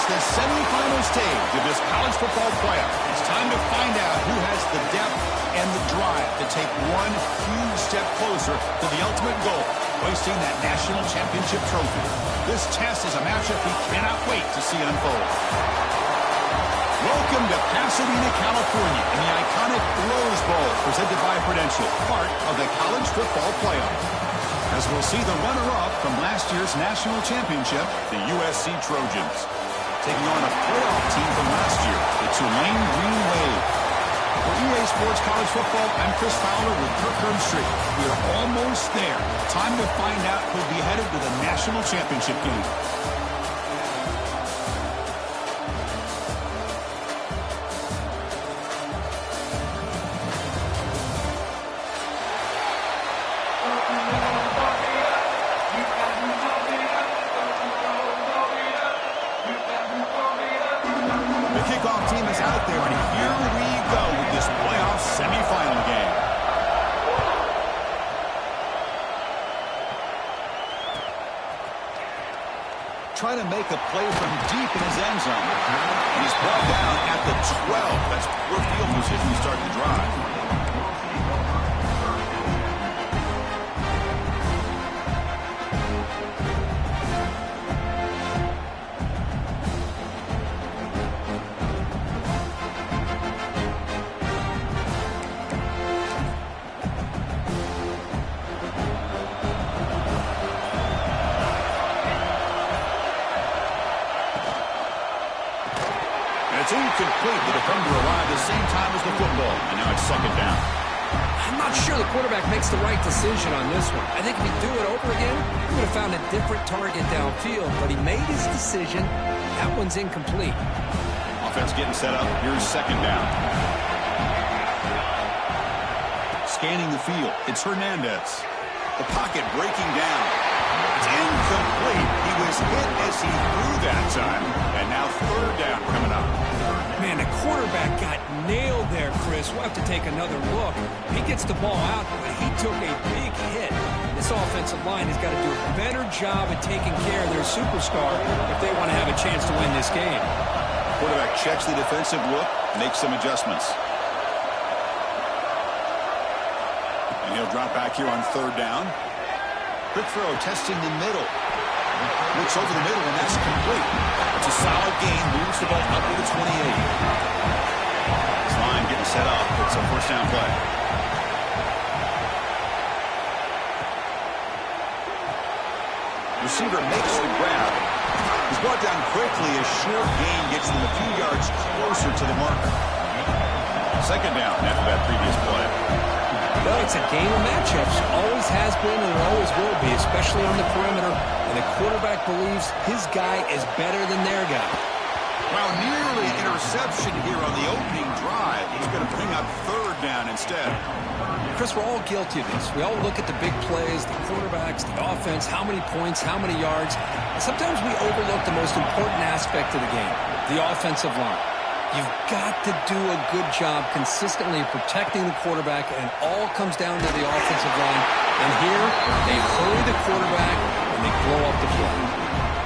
It's the semifinal stage of this college football playoff. It's time to find out who has the depth and the drive to take one huge step closer to the ultimate goal, hoisting that national championship trophy. This test is a matchup we cannot wait to see unfold. Welcome to Pasadena, California, in the iconic Rose Bowl, presented by Prudential, part of the college football playoff. As we'll see the runner-up from last year's national championship, the USC Trojans, taking on a playoff team from last year, the Tulane Green Wave. For EA Sports College Football, I'm Chris Fowler with Kirk Herbstreit. We are almost there. Time to find out who'll be headed to the national championship game. Trying to make a play from deep in his end zone. And he's brought down at the 12. That's poor field position to start the drive. It's incomplete. The defender arrived at the same time as the football, and now it's second down. I'm not sure the quarterback makes the right decision on this one. I think if he'd do it over again, he would have found a different target downfield, but he made his decision. That one's incomplete. Offense getting set up. Here's second down. Scanning the field. It's Hernandez. The pocket breaking down. It's incomplete. He was hit as he threw that time, and now third down coming up. Man, the quarterback got nailed there, Chris. We'll have to take another look. He gets the ball out, but he took a big hit. This offensive line has got to do a better job at taking care of their superstar if they want to have a chance to win this game. Quarterback checks the defensive look, makes some adjustments. And he'll drop back here on third down. Quick throw, testing the middle. Looks over the middle, and that's complete. It's a solid gain, moves the ball up to the 28. This line getting set up. It's a first down play. Receiver makes the grab. He's brought down quickly. A short gain gets them a few yards closer to the marker. Second down after that previous play. Well, it's a game of matchups. Always has been and always will be, especially on the perimeter. And the quarterback believes his guy is better than their guy. Well, nearly interception here on the opening drive. He's going to bring up third down instead. Chris, we're all guilty of this. We all look at the big plays, the quarterbacks, the offense, how many points, how many yards. And sometimes we overlook the most important aspect of the game, the offensive line. You've got to do a good job consistently protecting the quarterback, and it all comes down to the offensive line. And here, they hurry the quarterback, and they blow up the play.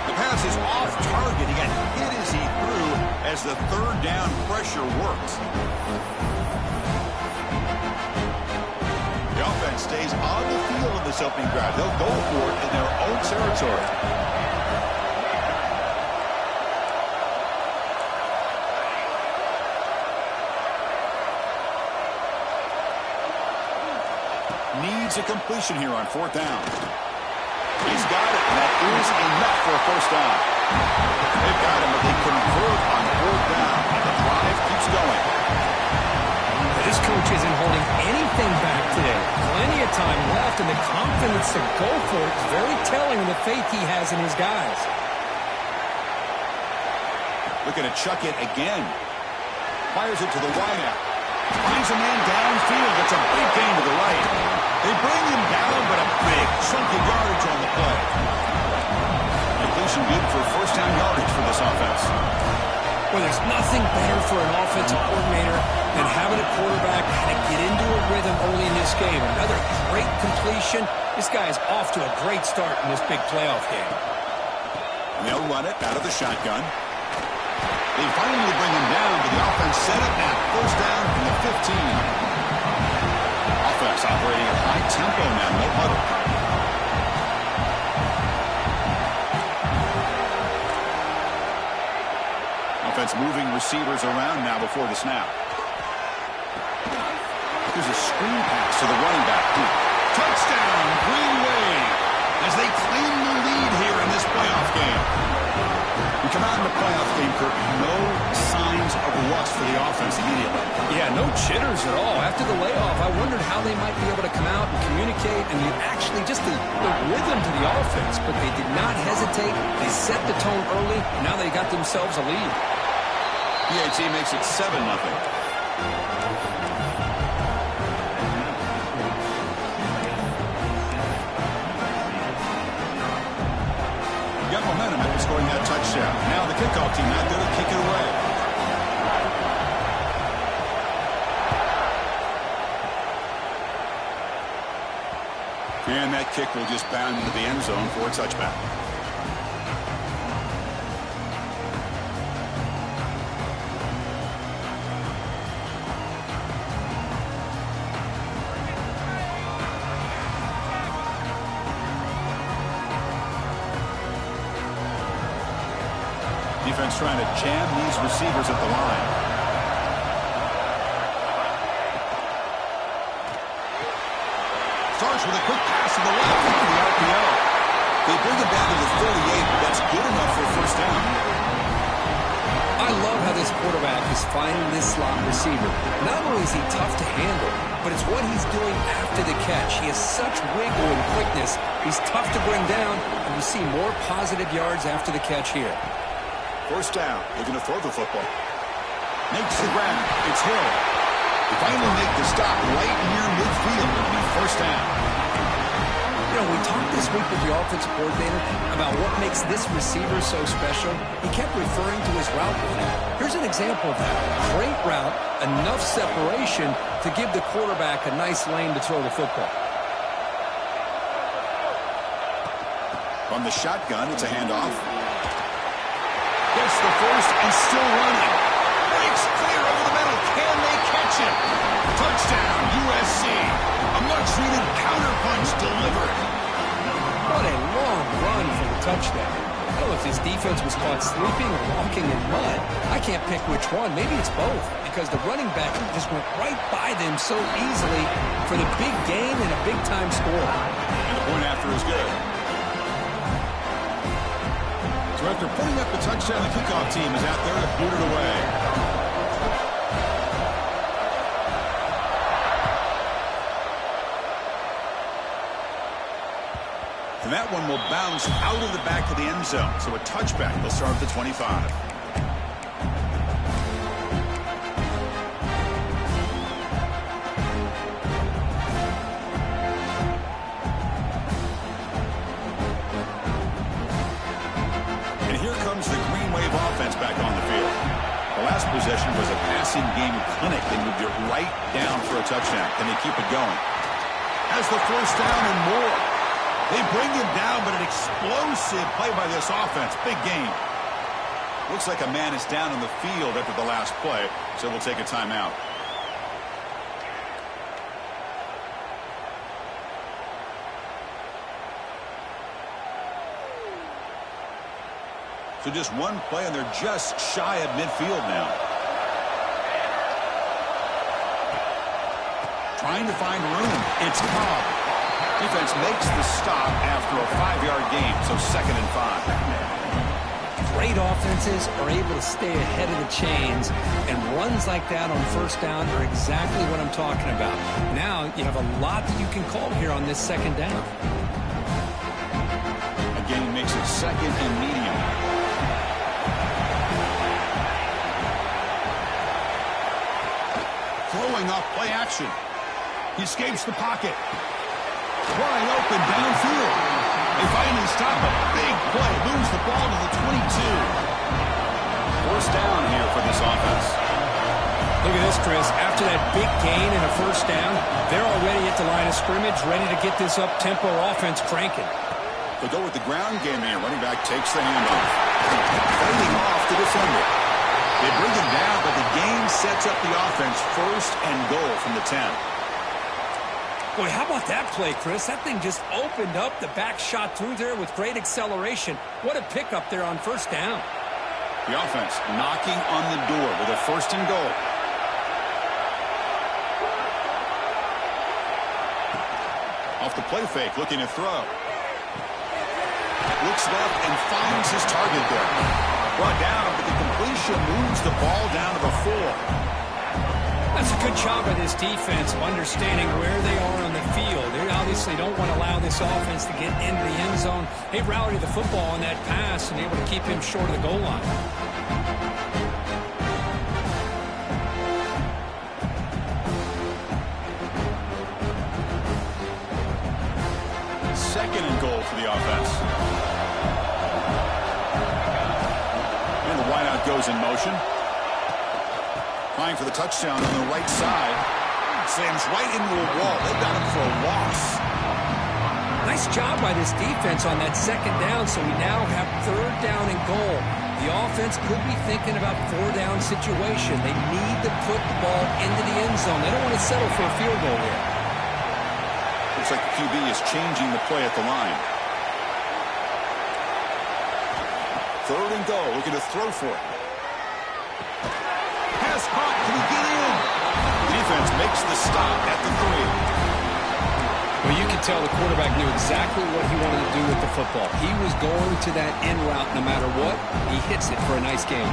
The pass is off target. He got hit as he threw as the third down pressure worked. The offense stays on the field in this opening drive. They'll go for it in their own territory. Needs a completion here on fourth down. He's got it, and that is enough for a first down. They've got him, but they convert on fourth down. The drive keeps going. This coach isn't holding anything back today. Plenty of time left, and the confidence to go for it is very telling of the faith he has in his guys. Looking to chuck it again. Fires it to the wideout. Finds a man downfield. It's a big gain to the right. They bring him down, but a big chunk of yardage on the play. Completion good for first down yardage for this offense. Well, there's nothing better for an offensive coordinator than having a quarterback kind of get into a rhythm early in this game. Another great completion. This guy is off to a great start in this big playoff game. They'll run it out of the shotgun. They finally bring him down, but the offense set it at first down from the 15. Offense operating at high tempo now, no huddle. Offense moving receivers around now before the snap. There's a screen pass to the running back. Touchdown, Green Wave, as they claim the lead here in this playoff game. We come out in the playoff game, Kirk, no signs of rust for the offense immediately. Yeah, no jitters at all. After the layoff, I wondered how they might be able to come out and communicate and actually just the rhythm to the offense. But they did not hesitate. They set the tone early. Now they got themselves a lead. PAT makes it 7-0. Got momentum after scoring that touchdown. Now the kickoff team out there to kick it away. And that kick will just bound into the end zone for a touchback. Defense trying to jam these receivers at the line. Starts with a quick pass to the left for the RPO. They bring it down to the 38, but that's good enough for a first down. I love how this quarterback is finding this slot receiver. Not only is he tough to handle, but it's what he's doing after the catch. He has such wiggle and quickness. He's tough to bring down, and we see more positive yards after the catch here. First down, looking to throw the football. Makes the grab. It's Hill. They finally make the stop right near midfield. It'll be first down. You know, we talked this week with the offensive coordinator about what makes this receiver so special. He kept referring to his route running. Here's an example of that. Great route, enough separation to give the quarterback a nice lane to throw the football. On the shotgun, it's a handoff. Gets the first and still running. Breaks clear over the middle. Can they catch him? Touchdown, USC. A much-needed counterpunch delivered. What a long run for the touchdown. I don't know if his defense was caught sleeping or walking in mud. I can't pick which one. Maybe it's both, because the running back just went right by them so easily for the big gain and a big-time score. And the point after is good. So after putting up the touchdown, the kickoff team is out there to boot it away. And that one will bounce out of the back of the end zone. So a touchback will start at the 25. The Green Wave offense back on the field. The last possession was a passing game clinic. They moved it right down for a touchdown. Can they keep it going? Has the first down and more. They bring him down, but an explosive play by this offense. Big game. Looks like a man is down on the field after the last play, so we'll take a timeout. So just one play, and they're just shy of midfield now. Trying to find room. It's Cobb. Defense makes the stop after a 5-yard gain, so 2nd and 5. Great offenses are able to stay ahead of the chains, and runs like that on first down are exactly what I'm talking about. Now you have a lot that you can call here on this 2nd down. Again, he makes it 2nd and medium. Throwing off play action. He escapes the pocket. Wide open downfield. They finally stop a big play. Moves the ball to the 22. First down here for this offense. Look at this, Chris. After that big gain and a first down, they're already at the line of scrimmage, ready to get this up-tempo offense cranking. They'll go with the ground game here. Running back takes the handoff. Fighting off the defender. They bring him down, but the game sets up the offense 1st and goal from the 10. Boy, how about that play, Chris? That thing just opened up. The back shot through there with great acceleration. What a pickup there on 1st down. The offense knocking on the door with a 1st and goal. Off the play fake, looking to throw. Looks left and finds his target there. Brought down, but the completion moves the ball down to the 4. That's a good job by this defense of understanding where they are on the field. They obviously don't want to allow this offense to get into the end zone. They routed the football on that pass and able to keep him short of the goal line. 2nd and goal for the offense. And the wideout goes in motion. Trying for the touchdown on the right side. Slams right into a wall. They got him for a loss. Nice job by this defense on that 2nd down, so we now have 3rd down and goal. The offense could be thinking about 4-down situation. They need to put the ball into the end zone. They don't want to settle for a field goal here. Looks like the QB is changing the play at the line. 3rd and goal, looking to throw for it. Pass caught, can he get in? The defense makes the stop at the 3. Well, you can tell the quarterback knew exactly what he wanted to do with the football. He was going to that in route no matter what. He hits it for a nice gain.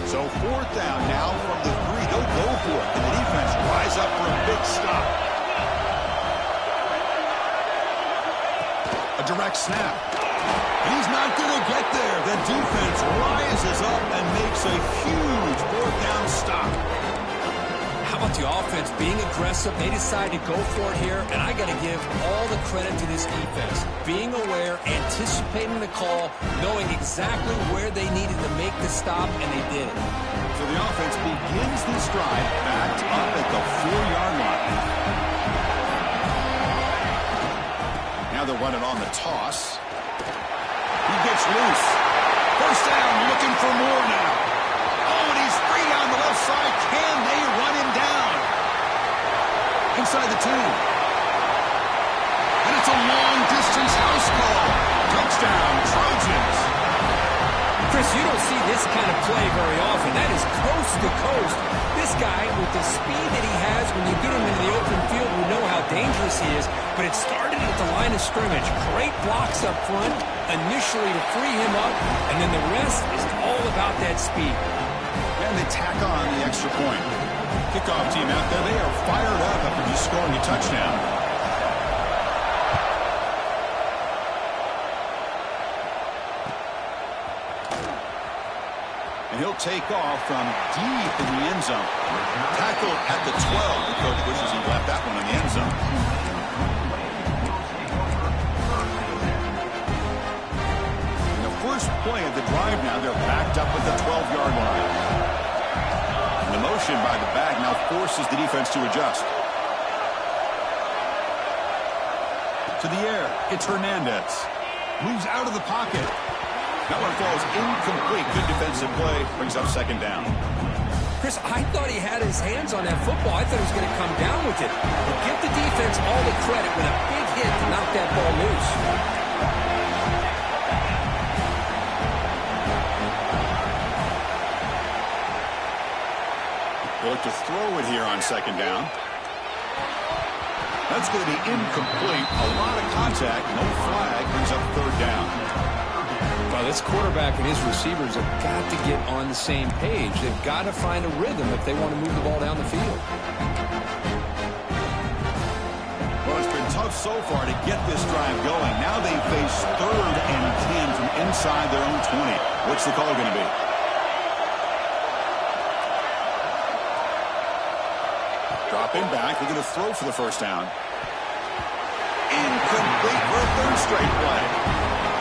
So 4th down now from the 3. They'll go for it. And the defense rise up for a big stop. A direct snap. He's not going to get there. The defense rises up and makes a huge 4th down stop. How about the offense being aggressive? They decide to go for it here, and I got to give all the credit to this defense. Being aware, anticipating the call, knowing exactly where they needed to make the stop, and they did it. So the offense begins this drive backed up at the 4-yard line. Now they're running on the toss. He gets loose. 1st down, looking for more now. Oh, and he's free down the left side. Can they run him down? Inside the 2. And it's a long-distance house call. Touchdown, Trojans. Chris, you don't see this kind of play very often. That is coast to coast. This guy, with the speed that he has, when you get him into the open field, we know how dangerous he is. But it started at the line of scrimmage. Great blocks up front, initially to free him up, and then the rest is all about that speed. And they tack on the extra point. Kickoff team out there, they are fired up after just scoring a touchdown. And he'll take off from deep in the end zone. Tackled at the 12. The coach wishes he left that one in the end zone. In the first play of the drive now, they're backed up at the 12-yard line. And the motion by the back now forces the defense to adjust. To the air, it's Hernandez. Moves out of the pocket. That one falls incomplete. Good defensive play. Brings up 2nd down. Chris, I thought he had his hands on that football. I thought he was going to come down with it. But give the defense all the credit with a big hit to knock that ball loose. They look to throw it here on 2nd down. That's going to be incomplete. A lot of contact. No flag. Brings up 3rd down. Well, this quarterback and his receivers have got to get on the same page. They've got to find a rhythm if they want to move the ball down the field. Well, it's been tough so far to get this drive going. Now they face 3rd and 10 from inside their own 20. What's the call going to be? Dropping back. They're going to throw for the 1st down. Incomplete for a 3rd straight play.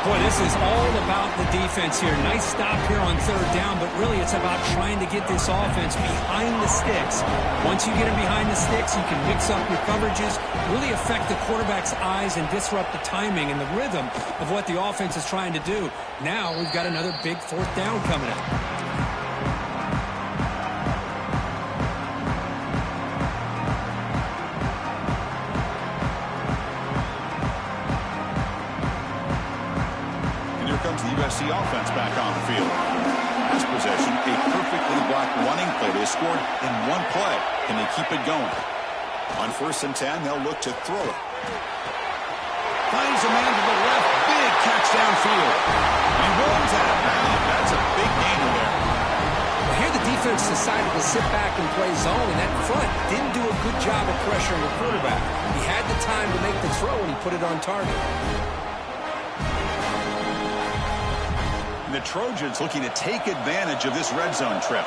Boy, this is all about the defense here. Nice stop here on third down, but really it's about trying to get this offense behind the sticks. Once you get them behind the sticks, you can mix up your coverages, really affect the quarterback's eyes and disrupt the timing and the rhythm of what the offense is trying to do. Now we've got another big fourth down coming up. The USC offense back on the field. Last possession, a perfectly blocked running play. They scored in one play. Can they keep it going? On 1st and 10, they'll look to throw it. Finds a man to the left. Big catch downfield. He runs out of bounds. That's a big gainer there. Well, here the defense decided to sit back and play zone, and that front didn't do a good job of pressuring the quarterback. He had the time to make the throw, and he put it on target. The Trojans looking to take advantage of this red zone trip.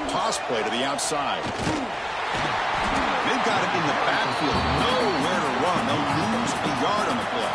Toss play to the outside. They've got it in the backfield. Nowhere to run. They'll lose a yard on the play.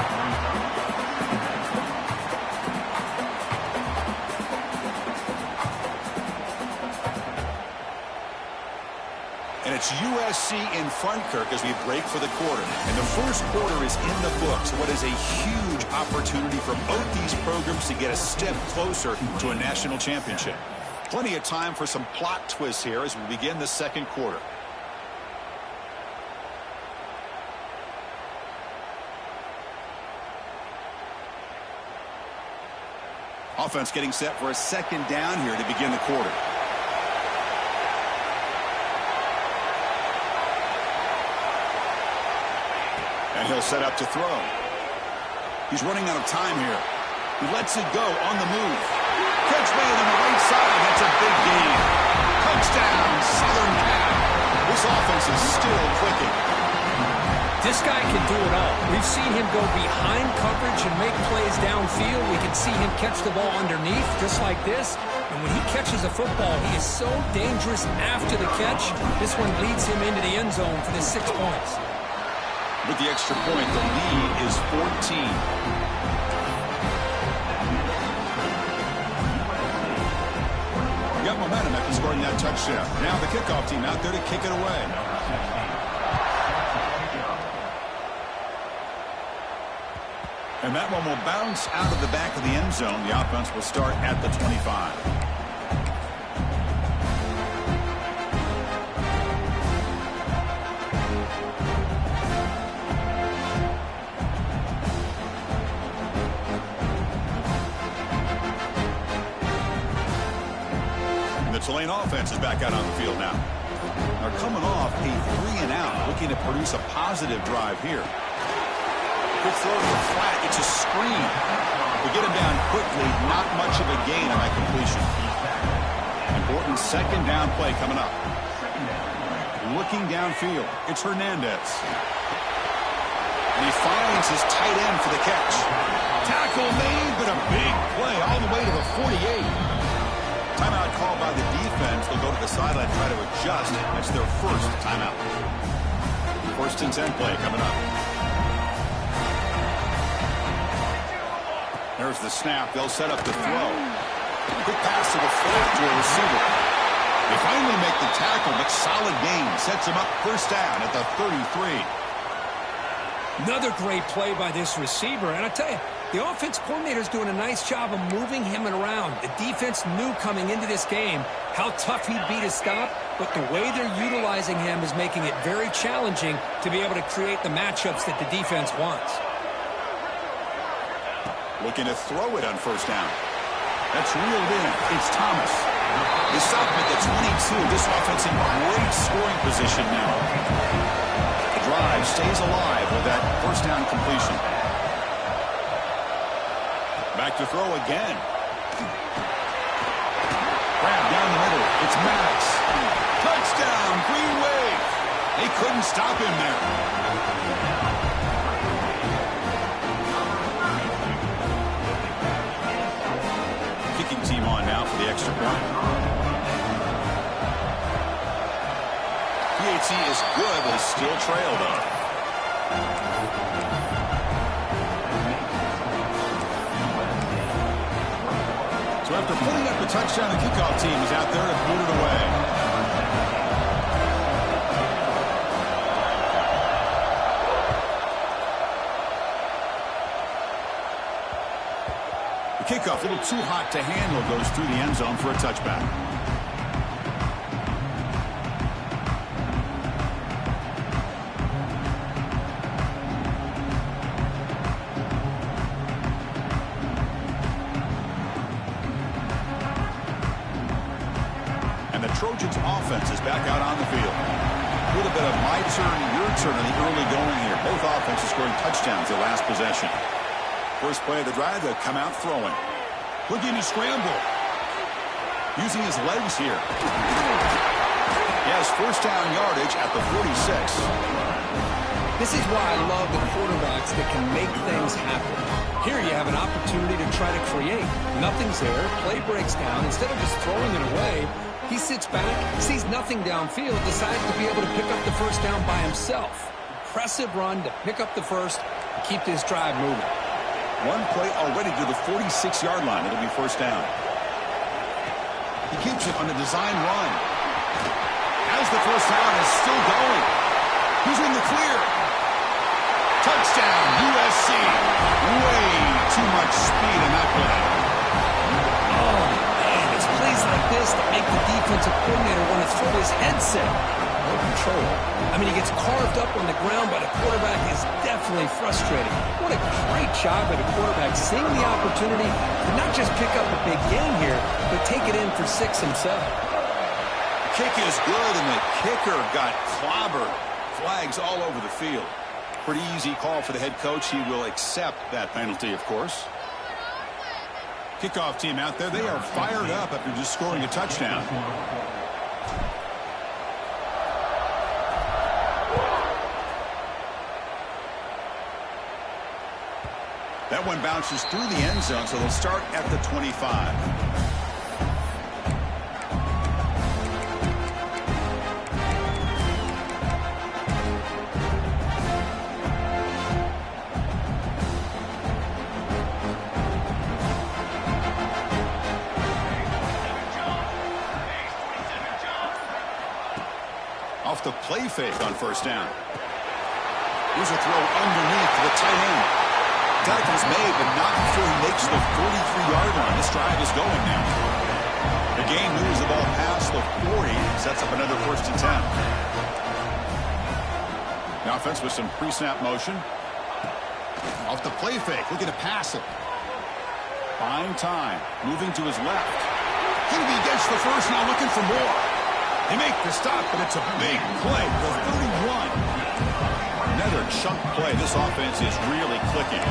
And it's USC in front, Kirk, as we break for the quarter. And the first quarter is in the books. What is a huge opportunity for both these programs to get a step closer to a national championship. Plenty of time for some plot twists here as we begin the second quarter. Offense getting set for a second down here to begin the quarter. And he'll set up to throw. He's running out of time here. He lets it go on the move. Catch made on the right side. That's a big gain. Touchdown, Southern Cal. This offense is still clicking. This guy can do it all. We've seen him go behind coverage and make plays downfield. We can see him catch the ball underneath, just like this. And when he catches a football, he is so dangerous after the catch. This one leads him into the end zone for the 6 points. With the extra point, the lead is 14. Got momentum after scoring that touchdown. Now the kickoff team out there to kick it away. And that one will bounce out of the back of the end zone. The offense will start at the 25. Tulane offense is back out on the field now. They're coming off a 3-and-out, looking to produce a positive drive here. Quick throw to the flat. It's a screen. They get him down quickly. Not much of a gain on that completion. Important second down play coming up. Looking downfield. It's Hernandez. And he finds his tight end for the catch. Tackle made, but a big play all the way to the 48. Timeout called by the defense. They'll go to the sideline and try to adjust. That's their first timeout. 1st and 10 play coming up. There's the snap. They'll set up the throw. Quick pass to the flat to a receiver. They finally make the tackle, but solid gain. Sets him up 1st down at the 33. Another great play by this receiver. And I tell you, the offense coordinator is doing a nice job of moving him around. The defense knew coming into this game how tough he'd be to stop, but the way they're utilizing him is making it very challenging to be able to create the matchups that the defense wants. Looking to throw it on 1st down. That's reeled in. It's Thomas. They stop him at the 22. This offense in great scoring position now. The drive stays alive with that 1st down completion. Back to throw again. Grab down the middle. It's Maddox. Touchdown, Green Wave. They couldn't stop him there. Kicking team on now for the extra point. PAT is good, but is still trailed up. So after putting up the touchdown, the kickoff team is out there to boot it away. The kickoff, a little too hot to handle, goes through the end zone for a touchback. And the Trojans' offense is back out on the field. A little bit of my turn, your turn in the early going here. Both offenses scoring touchdowns their last possession. First play of the drive, they'll come out throwing. Looking to scramble. Using his legs here. He has first down yardage at the 46. This is why I love the quarterbacks that can make things happen. Here you have an opportunity to try to create. Nothing's there. Play breaks down. Instead of just throwing it away, he sits back, sees nothing downfield, decides to be able to pick up the first down by himself. Impressive run to pick up the first and keep this drive moving. One play already to the 46-yard line. It'll be first down. He keeps it on the design run. As the first down is still going. Who's in the clear? Touchdown, USC. Way too much speed in that play. Oh, man, it's plays like this that make the defensive coordinator want to throw his headset. No control. I mean, he gets carved up on the ground by the quarterback. Is definitely frustrating. What a great job by the quarterback, seeing the opportunity to not just pick up a big gain here, but take it in for 6 himself. Kick is good, and the kicker got clobbered. Flags all over the field. Pretty easy call for the head coach. He will accept that penalty, of course. Kickoff team out there, they are fired up after just scoring a touchdown. That one bounces through the end zone, so they'll start at the 25. Off the play fake on first down. Here's a throw underneath to the tight end. Tackle's made, but not before he makes the 43-yard line. This drive is going now. The game moves the ball past the 40, sets up another 1st and 10. The offense with some pre-snap motion. Off the play fake, looking to pass it. Buying time, moving to his left. Going to be against the first, now looking for more. They make the stop, but it's a big play. The 31. Another chunk play. This offense is really clicking.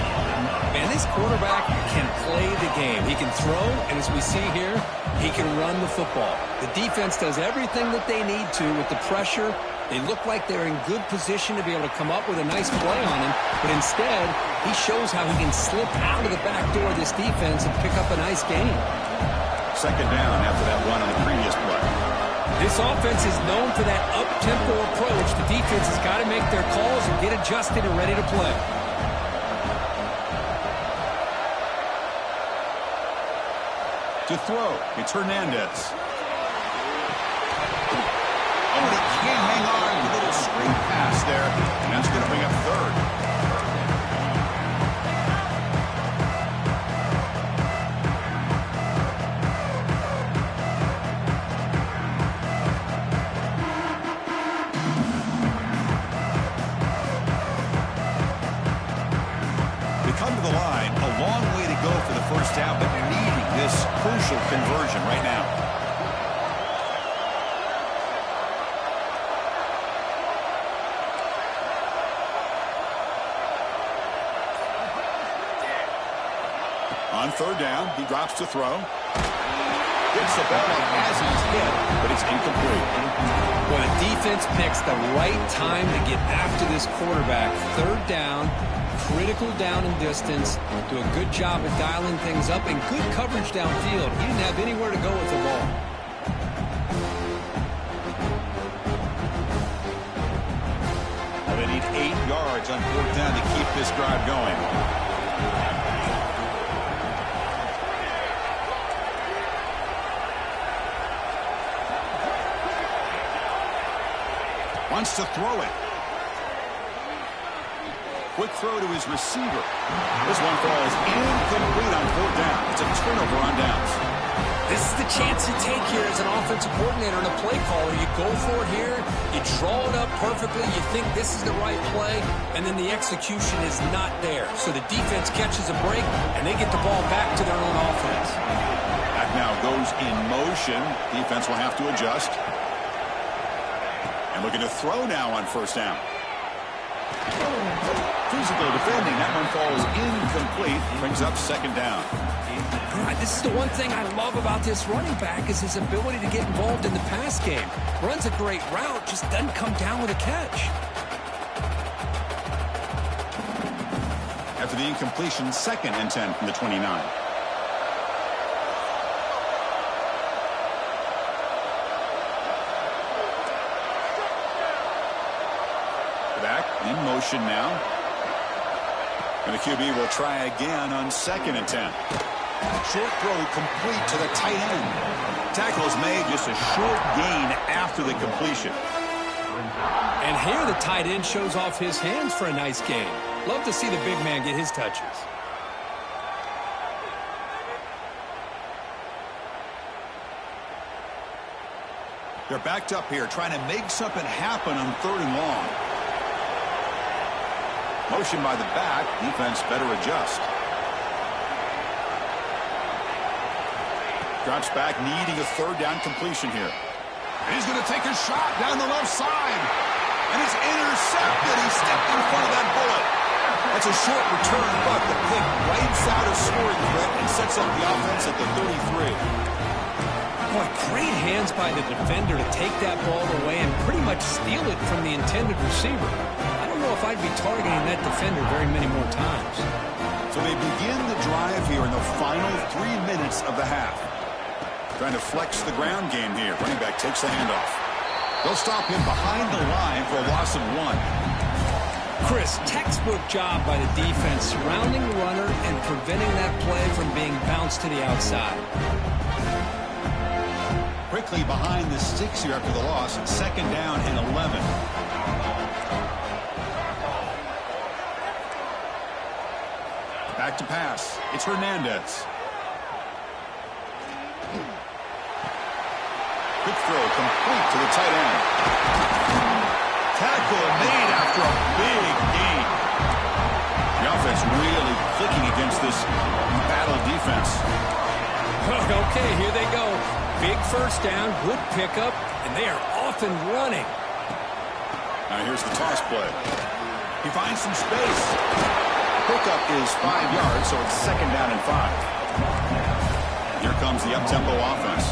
Man, this quarterback can play the game. He can throw, and as we see here, he can run the football. The defense does everything that they need to with the pressure. They look like they're in good position to be able to come up with a nice play on him, but instead, he shows how he can slip out of the back door of this defense and pick up a nice gain. Second down after that run on the previous play. This offense is known for that up-tempo approach. The defense has got to make their calls and get adjusted and ready to play. To throw, it's Hernandez. Oh, he can't hang on. A little screen pass there, and that's going to bring up third. Come to the line, a long way to go for the first down, but needing this crucial conversion right now. On third down, he drops to throw. Gets the ball up as he's hit, but it's incomplete. Well, the defense picks the right time to get after this quarterback. Third down. Critical down and distance, do a good job of dialing things up, and good coverage downfield. He didn't have anywhere to go with the ball. yards on 4th down to keep this drive going. Wants to throw it. Quick throw to his receiver. This one falls incomplete on 4th down. It's a turnover on downs. This is the chance you take here as an offensive coordinator and a play caller. You go for it here. You draw it up perfectly. You think this is the right play, and then the execution is not there. So the defense catches a break, and they get the ball back to their own offense. Back now goes in motion. Defense will have to adjust. And looking to throw now on 1st down. Physical defending. That one falls incomplete. Brings up 2nd down. This is the one thing I love about this running back is his ability to get involved in the pass game. Runs a great route, just doesn't come down with a catch. After the incompletion, 2nd and 10 from the 29. Back in motion now. And the QB will try again on 2nd and 10. Short throw complete to the tight end. Tackle is made, just a short gain after the completion. And here the tight end shows off his hands for a nice gain. Love to see the big man get his touches. They're backed up here, trying to make something happen on 3rd and long. Motion by the back. Defense better adjust. Drops back, needing a 3rd down completion here. And he's going to take a shot down the left side. And it's intercepted. He stepped in front of that bullet. That's a short return, but the pick wipes out a scoring threat and sets up the offense at the 33. Boy, great hands by the defender to take that ball away and pretty much steal it from the intended receiver. I don't know if I'd be targeting that defender very many more times. So they begin the drive here in the final 3 minutes of the half. Trying to flex the ground game here. Running back takes the handoff. They'll stop him behind the line for a loss of 1. Chris, textbook job by the defense surrounding the runner and preventing that play from being bounced to the outside. Quickly behind the sticks here after the loss. 2nd down and 11. Back to pass. It's Hernandez. Quick throw complete to the tight end. Tackle made after a big gain. The offense really clicking against this battle defense. Okay, here they go. Big 1st down, good pickup, and they are off and running. Now here's the toss play. He finds some space. Pickup is 5 yards, so it's 2nd down and 5. Here comes the up-tempo offense.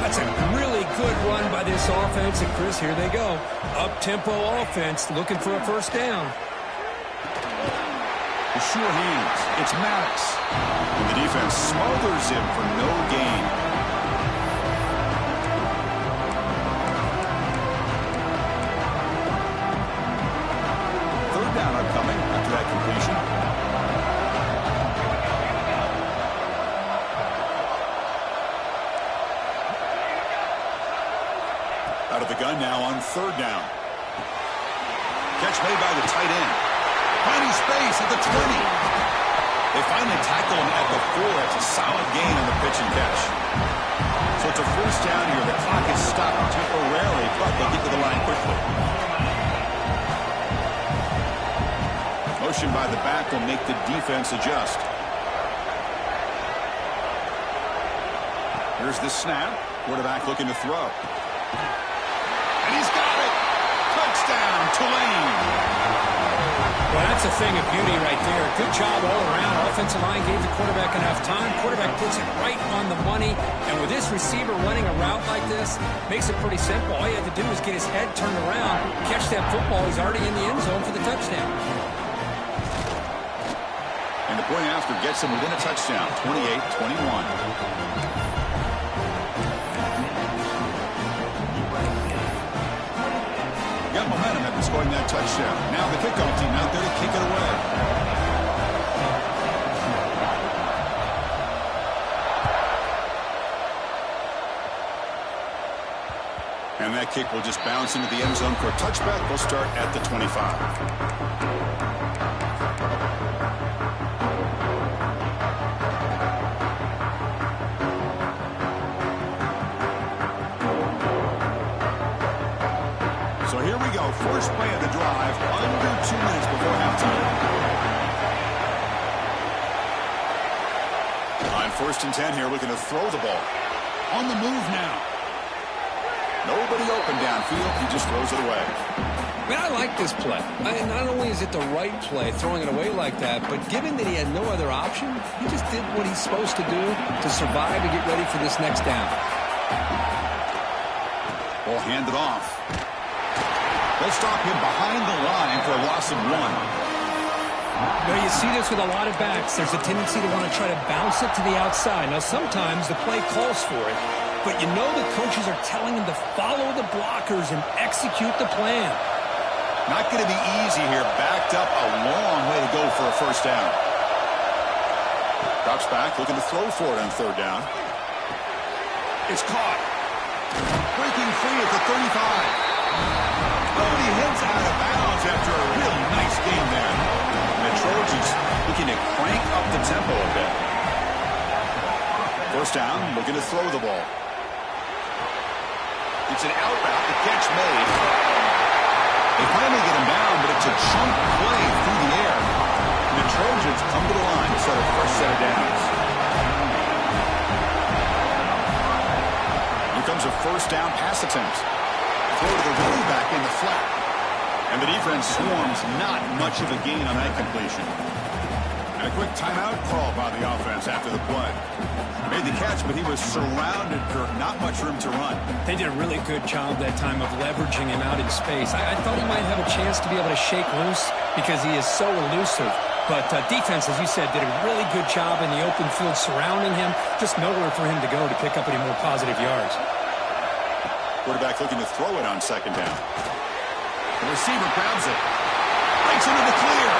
That's a really good run by this offense. And, Chris, here they go. Up-tempo offense looking for a 1st down. The sure hands. It's Maddox. And the defense smothers him for no gain. Third down upcoming after that completion. Out of the gun now on 3rd down. Catch made by the tight end. Finding space at the 20. They finally tackle him at the 4. It's a solid gain on the pitch and catch. So it's a 1st down here. The clock is stopped temporarily, but they'll get to the line quickly. Motion by the back will make the defense adjust. Here's the snap. Quarterback looking to throw. And he's got it. Touchdown, Tulane. Well, that's a thing of beauty right there. Good job all around. Offensive line gave the quarterback enough time. Quarterback puts it right on the money. And with this receiver running a route like this, makes it pretty simple. All you have to do is get his head turned around, catch that football. He's already in the end zone for the touchdown. And the point after gets him within a touchdown, 28-21. Got momentum after scoring that touchdown. Now the kickoff team out there to kick it away. And that kick will just bounce into the end zone for a touchback. We'll start at the 25. So here we go. First play of the drive, under 2 minutes before halftime. On 1st and 10 here, looking to throw the ball. On the move now. Nobody open downfield. He just throws it away. Man, I like this play. Not only is it the right play, throwing it away like that, but given that he had no other option, he just did what he's supposed to do to survive and get ready for this next down. Ball handed off. They'll stop him behind the line for a loss of 1. Now, you see this with a lot of backs. There's a tendency to want to try to bounce it to the outside. Now, sometimes the play calls for it, but you know the coaches are telling him to follow the blockers and execute the plan. Not going to be easy here. Backed up a long way to go for a first down. Drops back, looking to throw for it on 3rd down. It's caught. Breaking free at the 35. Oh, he heads out of bounds after a really nice game there. And the Trojans looking to crank up the tempo a bit. First down, looking to throw the ball. It's an out route, the catch made. They finally get him down, but it's a chunk play through the air. And the Trojans come to the line to set a first set of downs. Here comes a first down pass attempt. Throw to the running back in the flat. And the defense swarms, not much of a gain on that completion. And a quick timeout call by the offense after the play. Made the catch, but he was surrounded, Kirk. Not much room to run. They did a really good job that time of leveraging him out in space. I thought he might have a chance to be able to shake loose because he is so elusive. But defense, as you said, did a really good job in the open field surrounding him. Just nowhere for him to go to pick up any more positive yards. Quarterback looking to throw it on 2nd down. The receiver grabs it. Breaks into the clear.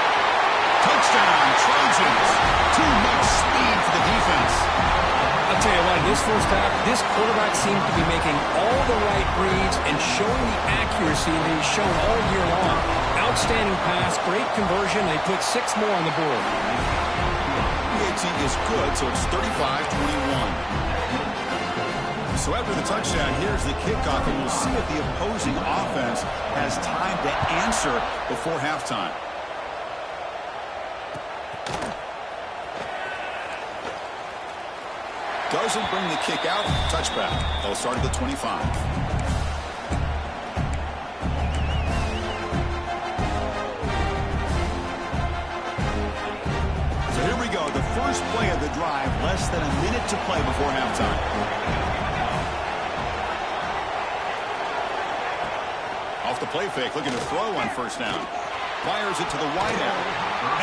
Touchdown, Trojans. Too much speed for the defense. I'll tell you what, in this first half, this quarterback seems to be making all the right reads and showing the accuracy that he's shown all year long. Outstanding pass, great conversion. They put 6 more on the board. PAT is good, so it's 35-21. So after the touchdown, here's the kickoff, and we'll see if the opposing offense has time to answer before halftime. Doesn't bring the kick out. Touchback. They'll start at the 25. So here we go. The first play of the drive. Less than a minute to play before halftime. Off the play fake, looking to throw on 1st down. Fires it to the wide end.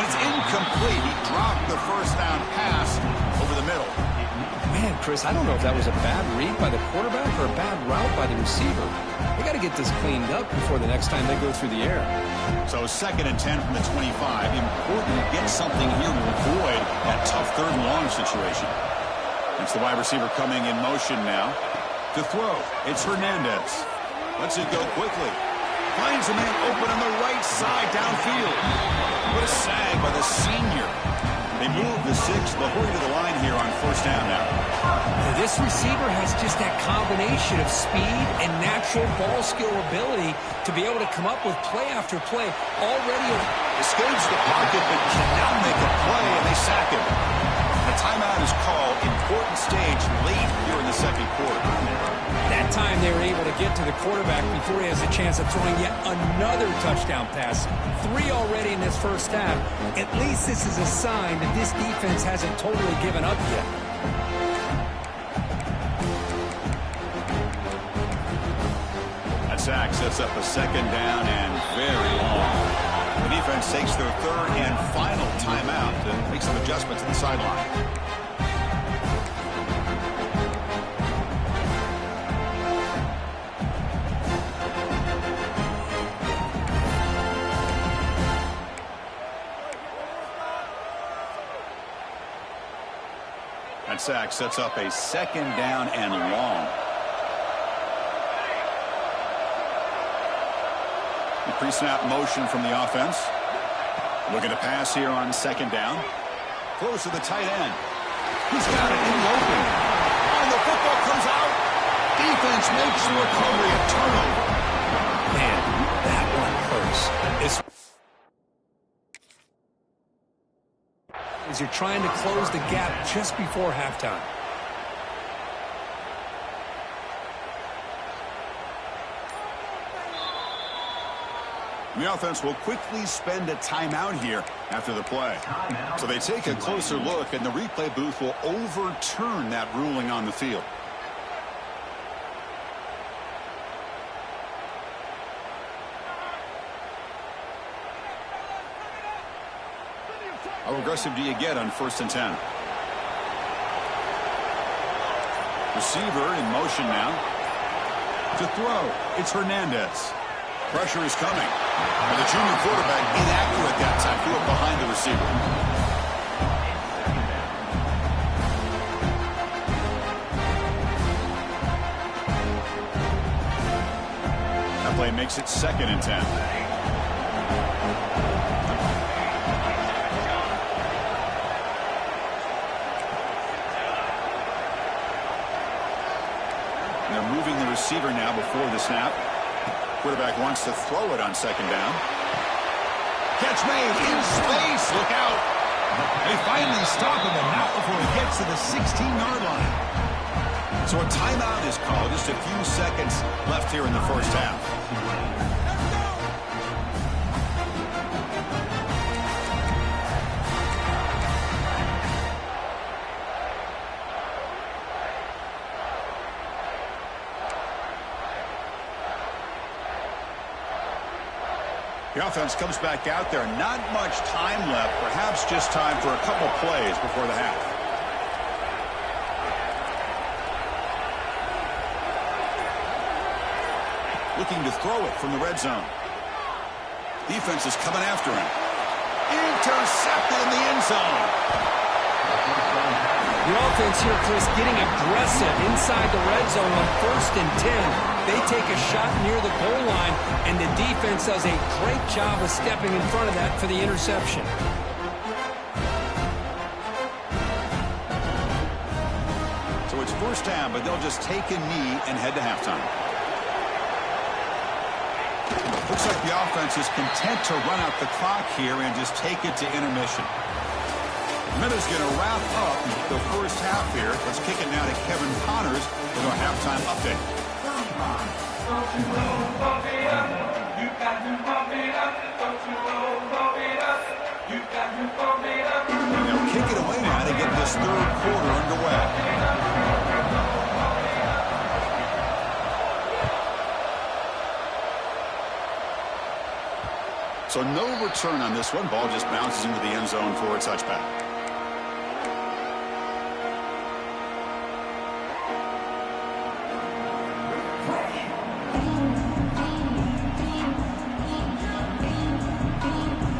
And it's incomplete. He dropped the first down pass over the middle. Man, Chris, I don't know if that was a bad read by the quarterback or a bad route by the receiver. They got to get this cleaned up before the next time they go through the air. So 2nd and 10 from the 25. Important to get something here to avoid that tough 3rd and long situation. It's the wide receiver coming in motion now. To throw, it's Hernandez. Lets it go quickly. Finds a man open on the right side downfield. What a sag by the senior. They move the 6. They'll hurry to the line here on 1st down now. This receiver has just that combination of speed and natural ball skill ability to be able to come up with play after play. Already escapes the pocket, but cannot make a play, and they sack him. The timeout is called. Important stage late here in the 2nd quarter. That time they were able to get to the quarterback before he has a chance of throwing yet another touchdown pass. 3 already in this first half. At least this is a sign that this defense hasn't totally given up yet. That sack sets up a 2nd down and very long. The defense takes their 3rd and final timeout to make some adjustments at the sideline. That sack sets up a second down and long. The pre-snap motion from the offense. Looking to pass here on second down. Throws to the tight end. He's got it in the open. And the football comes out. Defense makes the recovery a turnover. Man, that one hurts. As you're trying to close the gap just before halftime. The offense will quickly spend a timeout here after the play. So they take a closer look, and the replay booth will overturn that ruling on the field. How aggressive do you get on 1st and 10? Receiver in motion now. To throw, it's Hernandez. Pressure is coming. And the junior quarterback inaccurate that time. Threw it behind the receiver. That play makes it 2nd and 10. They're moving the receiver now before the snap. Quarterback wants to throw it on 2nd down. Catch made in space. Look out. They finally stop him, and not before he gets to the 16-yard line. So a timeout is called. Just a few seconds left here in the first half. The offense comes back out there. Not much time left. Perhaps just time for a couple plays before the half. Looking to throw it from the red zone. Defense is coming after him. Intercepted in the end zone. The offense here, Chris, getting aggressive inside the red zone on 1st and 10. They take a shot near the goal line, and the defense does a great job of stepping in front of that for the interception. So it's 1st down, but they'll just take a knee and head to halftime. Looks like the offense is content to run out the clock here and just take it to intermission. Miller's going to wrap up the first half here. Let's kick it now to Kevin Connors with our halftime update. And they'll kick it away now to get this 3rd quarter underway. So no return on this one. Ball just bounces into the end zone for a touchback.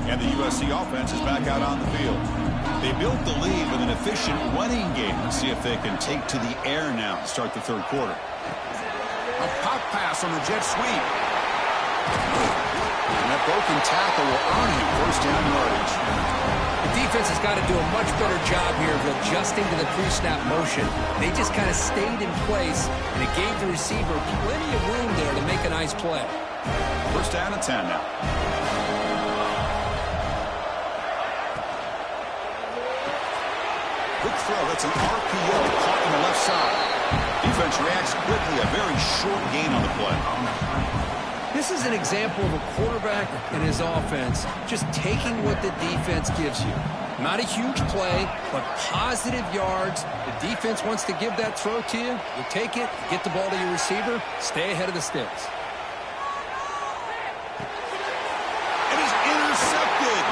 And the USC offense is back out on the field. They built the lead with an efficient running game. Let's see if they can take to the air now to start the 3rd quarter. A pop pass on the jet sweep. And that broken tackle will earn him 1st down yardage. The defense has got to do a much better job here of adjusting to the pre-snap motion. They just kind of stayed in place, and it gave the receiver plenty of room there to make a nice play. 1st down and 10 now. Quick throw. That's an RPO caught on the left side. Defense reacts quickly. A very short gain on the play. This is an example of a quarterback and his offense just taking what the defense gives you. Not a huge play, but positive yards. The defense wants to give that throw to you. You take it, get the ball to your receiver, stay ahead of the sticks. It is intercepted.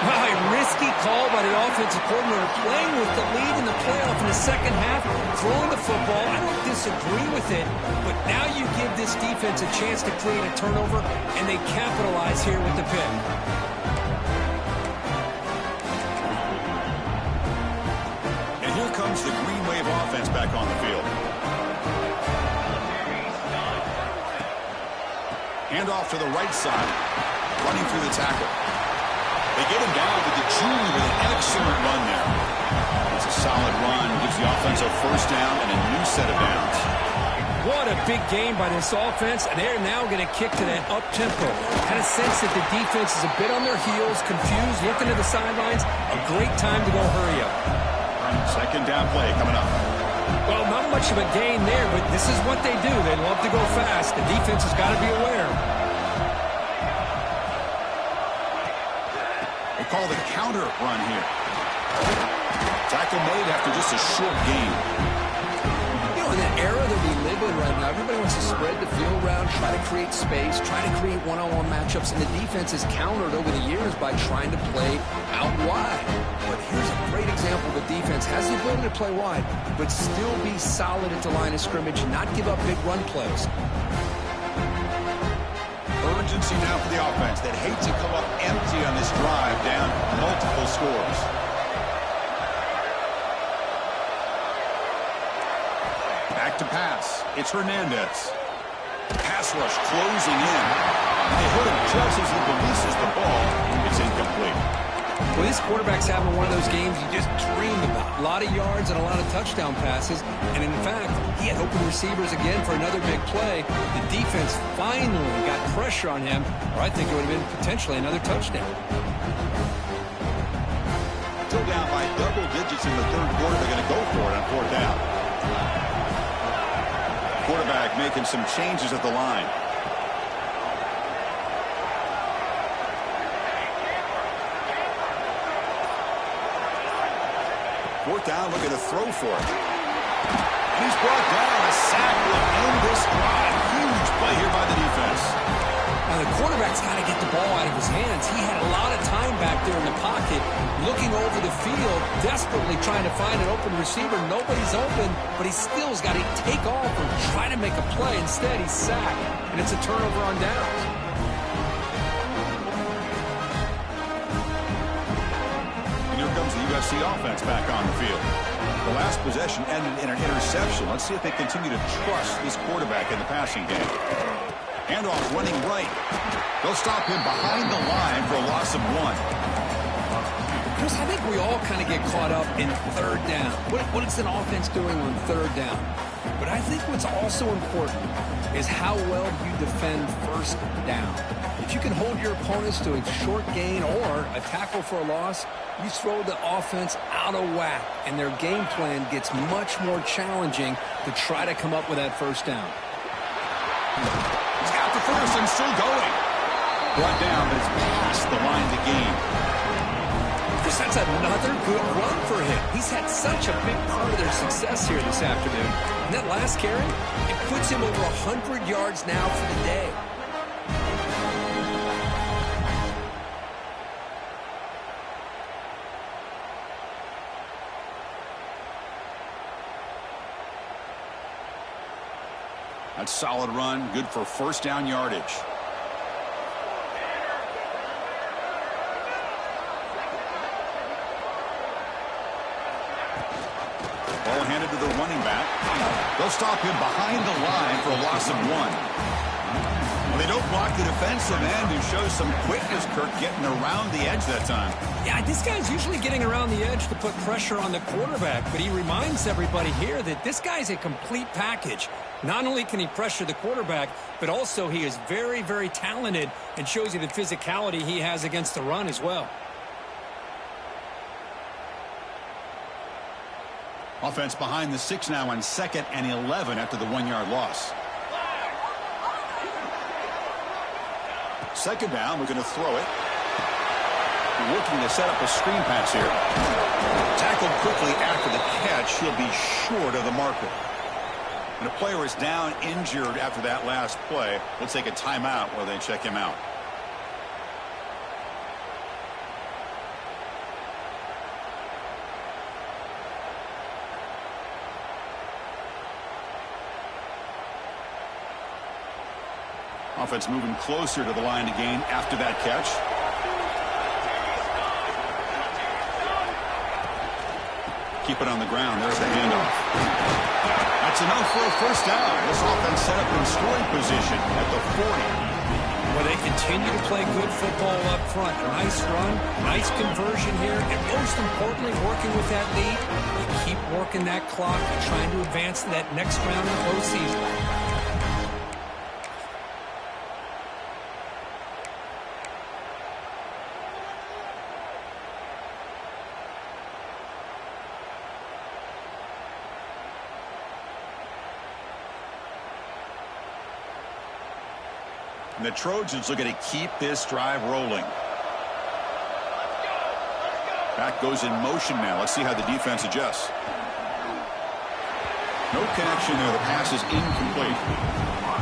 Wow, a risky call by the offensive coordinator, playing with the lead in the playoff in the second half, throwing the football. I don't disagree with it, but now you give this defense a chance to create a turnover, and they capitalize here with the pick. And comes the Green Wave offense back on the field. Hand off to the right side. Running through the tackle. They get him down to the junior with an excellent run there. It's a solid run. Gives the offense a first down and a new set of downs. What a big game by this offense, and they're now going to kick to that up-tempo. Kind of sense that the defense is a bit on their heels, confused, looking to the sidelines. A great time to go hurry up. Second down play coming up. Well, not much of a gain there, but this is what they do. They love to go fast. The defense has got to be aware. They call the counter run here. Tackle made after just a short gain. In the era that we live in right now, everybody wants to spread the field around, try to create space, try to create one-on-one matchups, and the defense has countered over the years by trying to play out wide. But here's a great example of a defense has the ability to play wide, but still be solid at the line of scrimmage and not give up big run plays. Urgency now for the offense that hates to come up empty on this drive, down multiple scores. Back to pass. It's Hernandez. Pass rush closing in. They hit him just as he releases the ball. It's incomplete. Well, this quarterback's having one of those games you just dream about. A lot of yards and a lot of touchdown passes. And in fact, he had open receivers again for another big play. The defense finally got pressure on him, or I think it would have been potentially another touchdown. Still down by double digits in the third quarter. They're going to go for it on fourth down. Quarterback making some changes at the line. Fourth down, looking to throw for it. And he's brought down. A sack will end this drive. Huge play here by the defense. Now the quarterback's got to get the ball out of his hands. He had a lot of time back there in the pocket, looking over the field, desperately trying to find an open receiver. Nobody's open, but he still's got to take off or try to make a play. Instead, he's sacked, and it's a turnover on downs. And here comes the USC offense back on the field. The last possession ended in an interception. Let's see if they continue to trust this quarterback in the passing game. Handoff running right. They'll stop him behind the line for a loss of 1. Chris, I think we all kind of get caught up in third down. What is an offense doing on third down? But I think what's also important is how well you defend first down. If you can hold your opponents to a short gain or a tackle for a loss, you throw the offense out of whack, and their game plan gets much more challenging to try to come up with that first down. He's got the first and still going. Brought down, but it's past the line to gain. Chris, that's another good run for him. He's had such a big part of their success here this afternoon. And that last carry, it puts him over 100 yards now for the day. That's a solid run, good for first down yardage. Ball handed to the running back. They'll stop him behind the line for a loss of 1. Well, they don't block the defensive end, who shows some quickness, Kirk, getting around the edge that time. Yeah, this guy's usually getting around the edge to put pressure on the quarterback, but he reminds everybody here that this guy's a complete package. Not only can he pressure the quarterback, but also he is very, very talented and shows you the physicality he has against the run as well. Offense behind the 6 now on 2nd and 11 after the 1-yard loss. Second down, we're going to throw it. Looking to set up a screen pass here. Tackled quickly after the catch. He'll be short of the marker. And the player is down injured after that last play. We'll take a timeout while they check him out. Offense moving closer to the line to gain after that catch. Keep it on the ground. There's the handoff. That's enough for a first down. This offense set up in scoring position at the 40. Well, they continue to play good football up front. Nice run, nice conversion here, and most importantly, working with that lead, you keep working that clock and trying to advance to that next round of the postseason. And the Trojans looking to keep this drive rolling. Back goes in motion now. Let's see how the defense adjusts. No connection there. The pass is incomplete.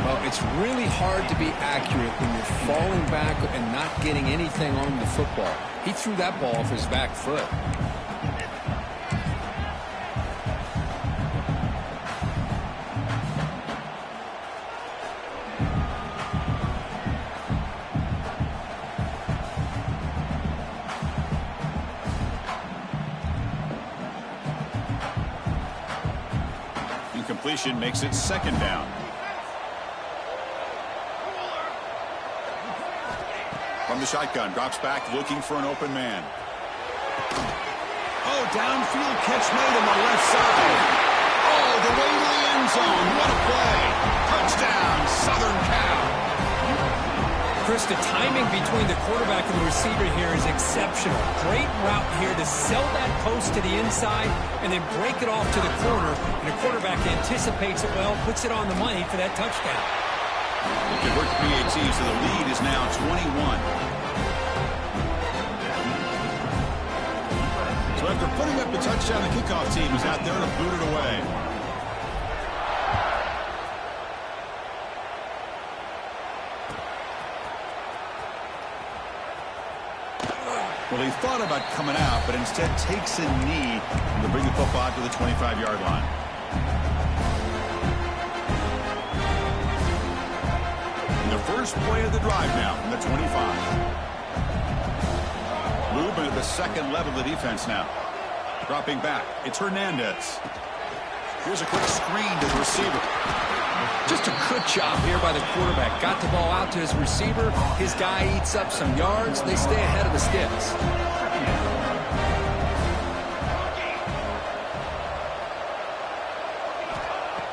Well, it's really hard to be accurate when you're falling back and not getting anything on the football. He threw that ball off his back foot. Incompletion makes it second down. From the shotgun, drops back looking for an open man. Oh, downfield catch made on the left side. Oh, the way to the end zone. What a play. Touchdown, Southern Cal. Chris, the timing between the quarterback and the receiver here is exceptional. Great route here to sell that post to the inside and then break it off to the corner. And the quarterback anticipates it well, puts it on the money for that touchdown. It worked PAT, so the lead is now 21. So after putting up the touchdown, the kickoff team is out there to boot it away. Well, he thought about coming out, but instead takes a knee to bring the football to the 25-yard line. And the first play of the drive now from the 25. Movement at the second level of the defense now. Dropping back. It's Hernandez. Here's a quick screen to the receiver. Just a good job here by the quarterback. Got the ball out to his receiver. His guy eats up some yards. They stay ahead of the sticks.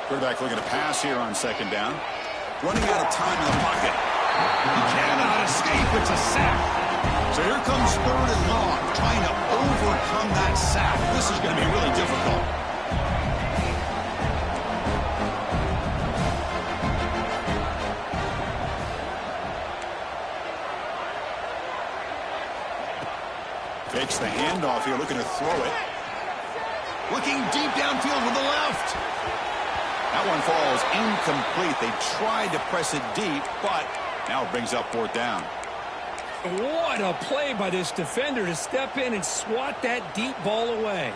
Quarterback looking to pass here on second down. Running out of time in the pocket. He cannot escape. It's a sack. So here comes third and long, trying to overcome that sack. This is going to be really difficult. Takes the handoff here, looking to throw it. Looking deep downfield with the left. That one falls incomplete. They tried to press it deep, but now it brings up fourth down. What a play by this defender to step in and swat that deep ball away.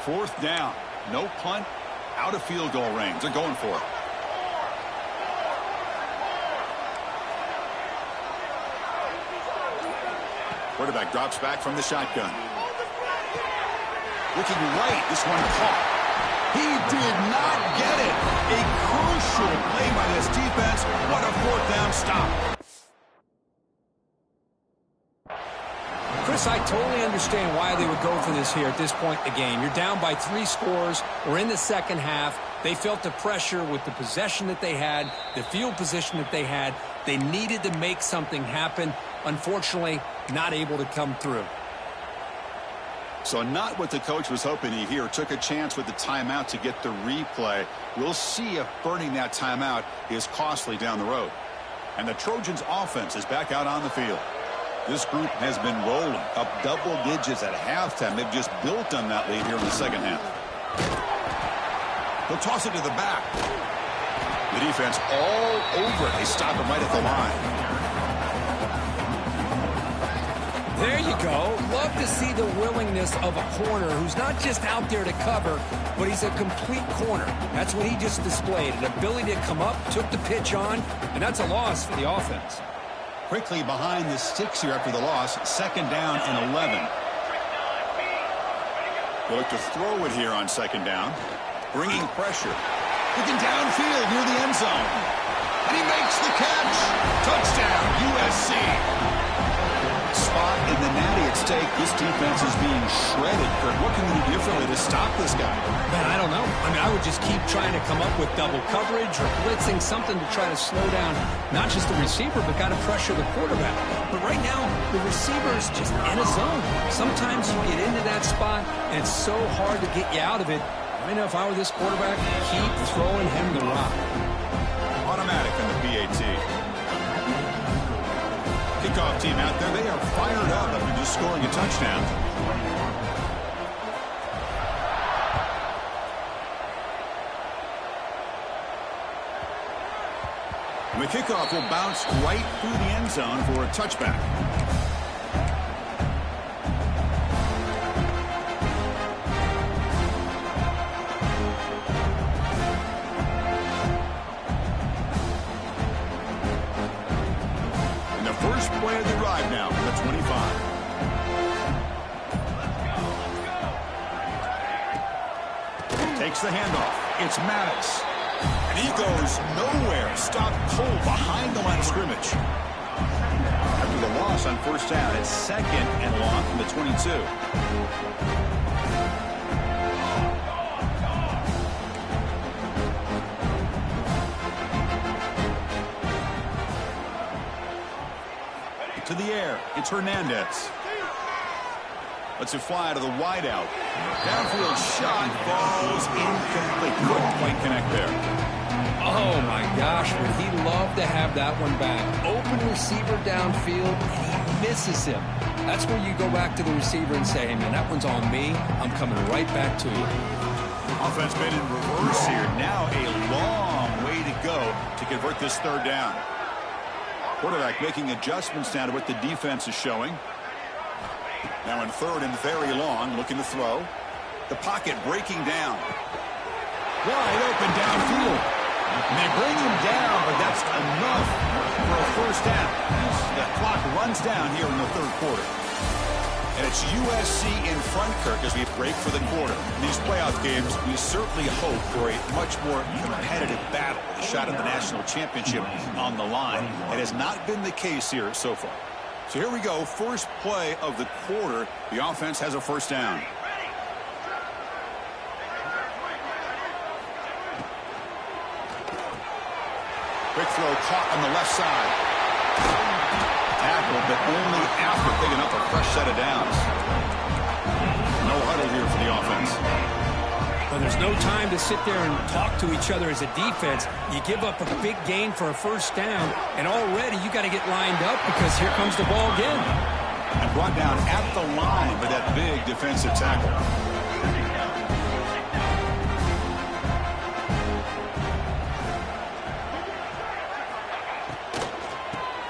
Fourth down. No punt. Out of field goal range. They're going for it. Quarterback drops back from the shotgun. Looking right. This one caught. He did not get it. A crucial play by this defense. What a fourth down stop. Chris, I totally understand why they would go for this here at this point in the game. You're down by 3 scores. We're in the second half. They felt the pressure with the possession that they had, the field position that they had. They needed to make something happen. Unfortunately, not able to come through. So not what the coach was hoping to hear. Took a chance with the timeout to get the replay. We'll see if burning that timeout is costly down the road. And the Trojans' offense is back out on the field. This group has been rolling up double digits at halftime. They've just built on that lead here in the second half. He'll toss it to the back. The defense all over it. They stop him right at the line. There you go. Love to see the willingness of a corner who's not just out there to cover, but he's a complete corner. That's what he just displayed, an ability to come up, took the pitch on, and that's a loss for the offense. Quickly behind the sticks here after the loss. 2nd down and 11. They look to throw it here on 2nd down. Bringing pressure. Looking downfield near the end zone. And he makes the catch. Touchdown, USC. Spot in the natty at stake. This defense is being shredded. Kurt, what can we do differently to stop this guy? Man, I don't know. I mean, I would just keep trying to come up with double coverage or blitzing, something to try to slow down not just the receiver, but got to pressure the quarterback. But right now, the receiver's just in a zone. Sometimes you get into that spot, and it's so hard to get you out of it. I know if I were this quarterback, keep throwing him the rock. Automatic on the PAT. Kickoff team out there. They are fired up after just scoring a touchdown. And the kickoff will bounce right through the end zone for a touchback. Play of the drive now from the 25. Takes the handoff. It's Maddox. And he goes nowhere. Stop cold behind the line of scrimmage. After the loss on 1st down, it's 2nd and long from the 22. To the air. It's Hernandez. Lets it fly to the wideout. Downfield shot falls incomplete. Couldn't quite connect there. Oh, my gosh. Would he love to have that one back. Open receiver downfield, and he misses him. That's where you go back to the receiver and say, hey, man, that one's on me. I'm coming right back to you. Offense made in reverse here. Now a long way to go to convert this 3rd down. Quarterback making adjustments now to what the defense is showing. Now in 3rd and very long, looking to throw. The pocket breaking down. Wide open downfield. And they bring him down, but that's enough for a 1st down. As the clock runs down here in the 3rd quarter. And it's USC in front, Kirk, as we break for the quarter. In these playoff games, we certainly hope for a much more competitive battle with a shot at the national championship on the line. It has not been the case here so far. So here we go, first play of the quarter. The offense has a 1st down. Quick throw caught on the left side. Tackle, but only after picking up a fresh set of downs. No huddle here for the offense. Well, there's no time to sit there and talk to each other as a defense. You give up a big gain for a 1st down, and already you got to get lined up because here comes the ball again. And brought down at the line with that big defensive tackle.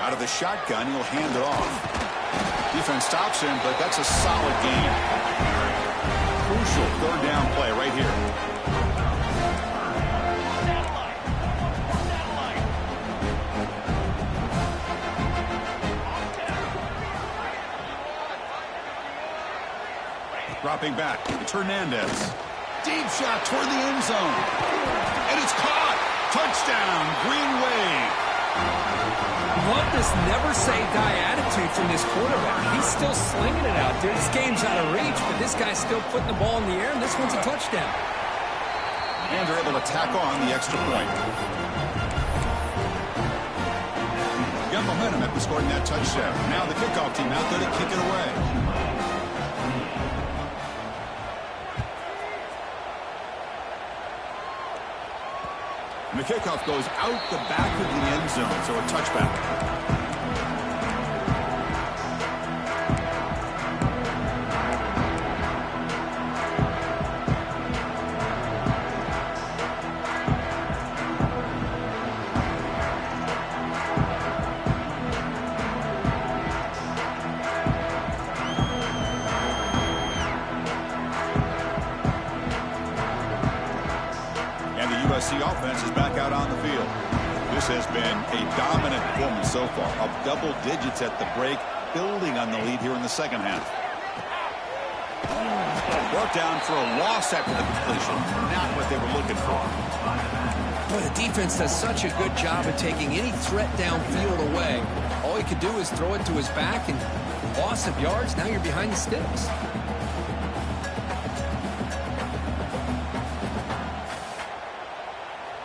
Out of the shotgun, he'll hand it off. Defense stops him, but that's a solid gain. Crucial 3rd down play right here. Dropping back, it's Hernandez. Deep shot toward the end zone. And it's caught. Touchdown, Green Wave. Love this never-say-die attitude from this quarterback. He's still slinging it out there. This game's out of reach, but this guy's still putting the ball in the air, and this one's a touchdown. And they're able to tack on the extra point. Got momentum after scoring that touchdown. Now the kickoff team out there to kick it away. And the kickoff goes out the back of the end zone, so a touchback. USC offense is back out on the field. This has been a dominant performance so far, up double digits at the break, building on the lead here in the second half. Brought down for a loss after the completion. Not what they were looking for. Well, the defense does such a good job of taking any threat downfield away. All he could do is throw it to his back, and loss of yards, now you're behind the sticks.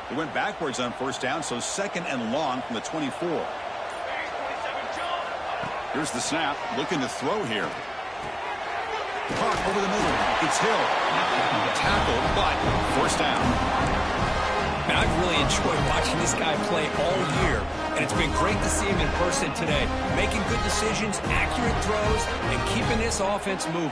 They went backwards on first down, so second and long from the 24. Here's the snap, looking to throw here. Caught over the middle. It's Hill. Tackled, but first down. And I've really enjoyed watching this guy play all year, and it's been great to see him in person today, making good decisions, accurate throws, and keeping this offense moving.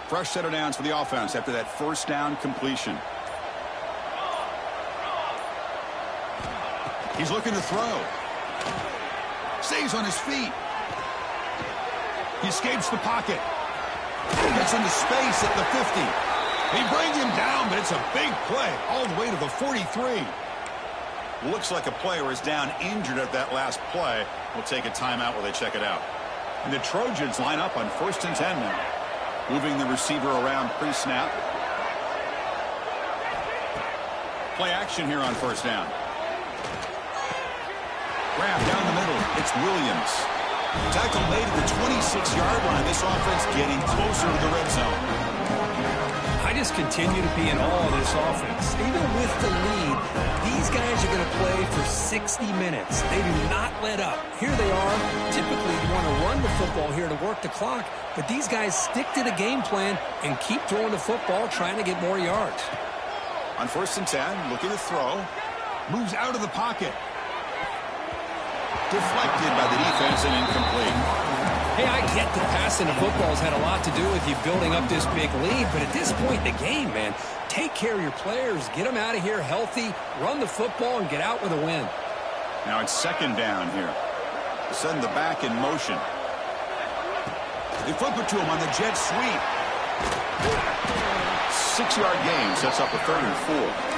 Fresh set of downs for the offense after that first down completion. He's looking to throw. Stays on his feet. He escapes the pocket. Gets into space at the 50. He brings him down, but it's a big play all the way to the 43. Looks like a player is down injured at that last play. We'll take a timeout while they check it out. And the Trojans line up on 1st and 10 now. Moving the receiver around pre-snap. Play action here on first down. Grab down the middle. It's Williams. Tackle made at the 26-yard line. This offense getting closer to the red zone. I just continue to be in awe of this offense. Even with the lead, these guys are going to play for 60 minutes. They do not let up. Here they are. Typically, you want to run the football here to work the clock, but these guys stick to the game plan and keep throwing the football, trying to get more yards. On 1st and 10, looking to throw. Moves out of the pocket. Deflected by the defense and incomplete. Hey, I get that passing the football has had a lot to do with you building up this big lead, but at this point in the game, man, take care of your players, get them out of here healthy, run the football, and get out with a win. Now it's second down here. Send the back in motion. They flip it to him on the jet sweep. 6-yard gain sets up a 3rd and 4.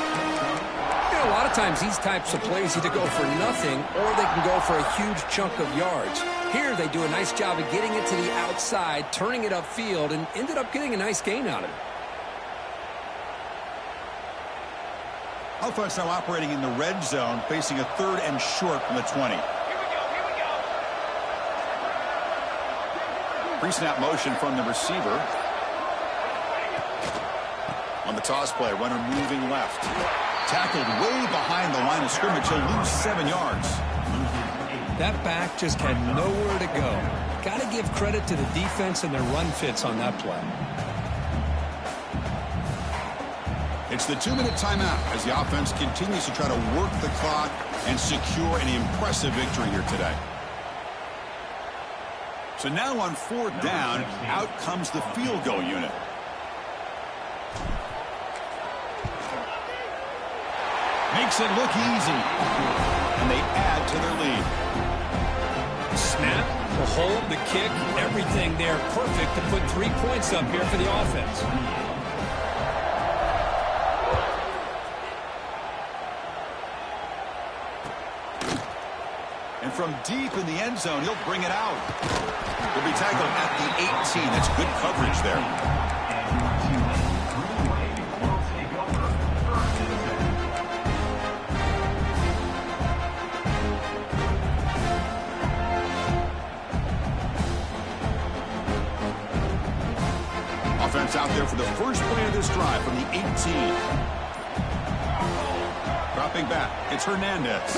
A lot of times these types of plays either go for nothing or they can go for a huge chunk of yards. Here they do a nice job of getting it to the outside, turning it upfield, and ended up getting a nice gain out of it. Offense now operating in the red zone, facing a 3rd and short from the 20. Pre-snap motion from the receiver. On the toss play, runner moving left. Tackled way behind the line of scrimmage. He'll lose 7 yards. That back just had nowhere to go. Got to give credit to the defense and their run fits on that play. It's the 2-minute timeout as the offense continues to try to work the clock and secure an impressive victory here today. So now on 4th down, out comes the field goal unit. Makes it look easy. And they add to their lead. Snap, the hold, the kick, everything there perfect to put 3 points up here for the offense. And from deep in the end zone, he'll bring it out. He'll be tackled at the 18. That's good coverage there. Offense out there for the first play of this drive from the 18. Dropping back, it's Hernandez.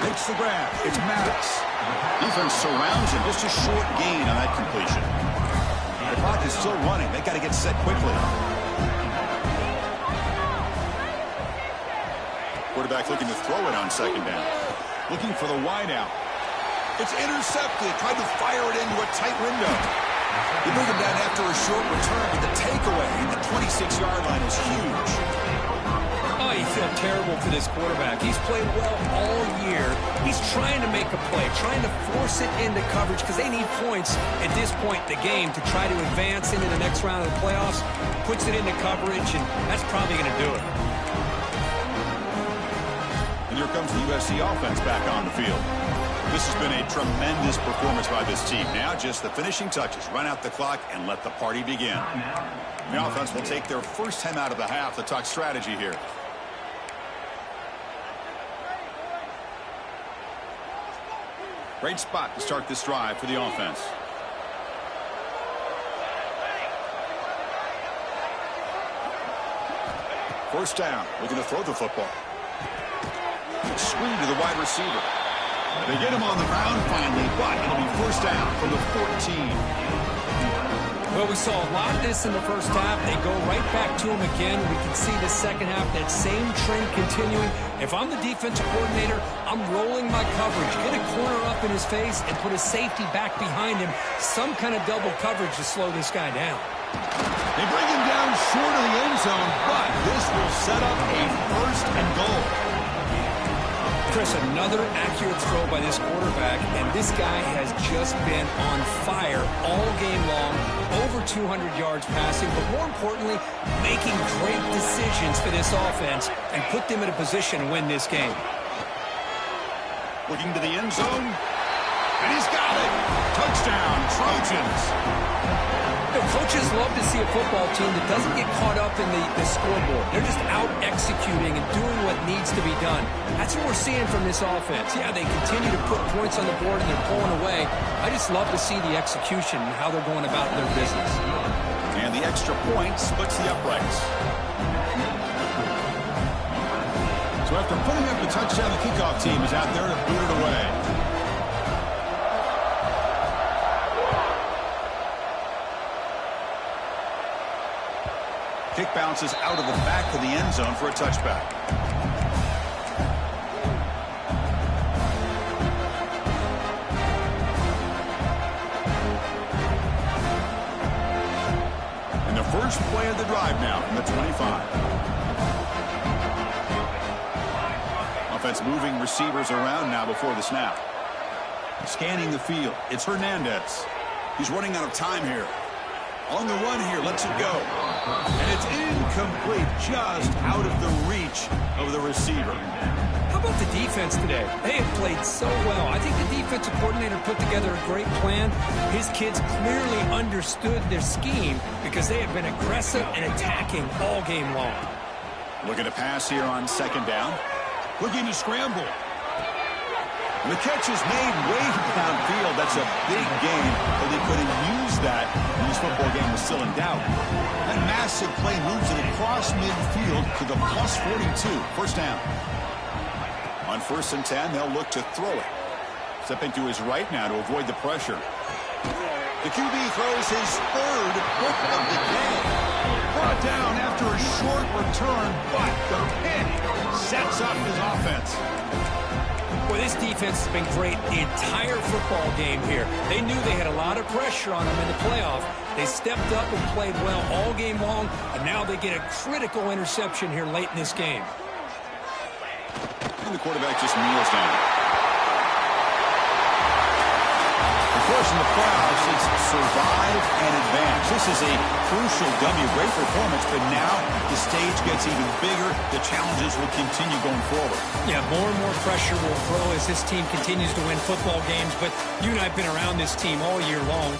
Makes the grab, it's Maddox. Defense surrounds him, just a short gain on that completion. The clock is still running, they got to get set quickly. Quarterback looking to throw it on second down. Looking for the wide out. It's intercepted, tried to fire it into a tight window. You bring him down after a short return, but the takeaway at the 26-yard line is huge. Oh, you feel terrible for this quarterback. He's played well all year. He's trying to make a play, trying to force it into coverage because they need points at this point in the game to try to advance into the next round of the playoffs. Puts it into coverage, and that's probably going to do it. And here comes the USC offense back on the field. This has been a tremendous performance by this team. Now just the finishing touches. Run out the clock and let the party begin. The offense will take their first time out of the half to talk strategy here. Great spot to start this drive for the offense. First down. Looking to throw the football. Screen to the wide receiver. They get him on the ground finally, but it'll be first down from the 14. Well, we saw a lot of this in the first half. They go right back to him again. We can see the second half, that same trend continuing. If I'm the defensive coordinator, I'm rolling my coverage. Get a corner up in his face and put a safety back behind him. Some kind of double coverage to slow this guy down. They bring him down short of the end zone, but this will set up a first and goal. Chris, another accurate throw by this quarterback, and this guy has just been on fire all game long, over 200 yards passing, but more importantly, making great decisions for this offense and put them in a position to win this game. Looking to the end zone, and he's got it. Touchdown, Trojans. You know, coaches love to see a football team that doesn't get caught up in the scoreboard. They're just out executing and doing what needs to be done. That's what we're seeing from this offense. Yeah, they continue to put points on the board and they're pulling away. I just love to see the execution and how they're going about their business. And the extra point splits the uprights. So after putting up the touchdown, the kickoff team is out there to boot it away. Kick bounces out of the back of the end zone for a touchback. And the first play of the drive now from the 25. Offense moving receivers around now before the snap. Scanning the field. It's Hernandez. He's running out of time here. On the run here, lets it go. And it's incomplete, just out of the reach of the receiver. How about the defense today? They have played so well. I think the defensive coordinator put together a great plan. His kids clearly understood their scheme because they have been aggressive and attacking all game long. Looking to pass here on second down. Looking to scramble. And the catch is made way downfield. That's a big gain, but they couldn't use that when this football game was still in doubt. That massive play moves it across midfield to the plus 42. First down. On 1st and 10, they'll look to throw it. Stepping to his right now to avoid the pressure. The QB throws his third hook of the game. Brought down after a short return, but the pick sets up his offense. Well, this defense has been great the entire football game here. They knew they had a lot of pressure on them in the playoff. They stepped up and played well all game long, and now they get a critical interception here late in this game. And the quarterback just kneels down. Of course, in the playoffs, it's survive and advance. This is a crucial W. Great performance, but now the stage gets even bigger. The challenges will continue going forward. Yeah, more and more pressure will grow as this team continues to win football games, but you and I have been around this team all year long.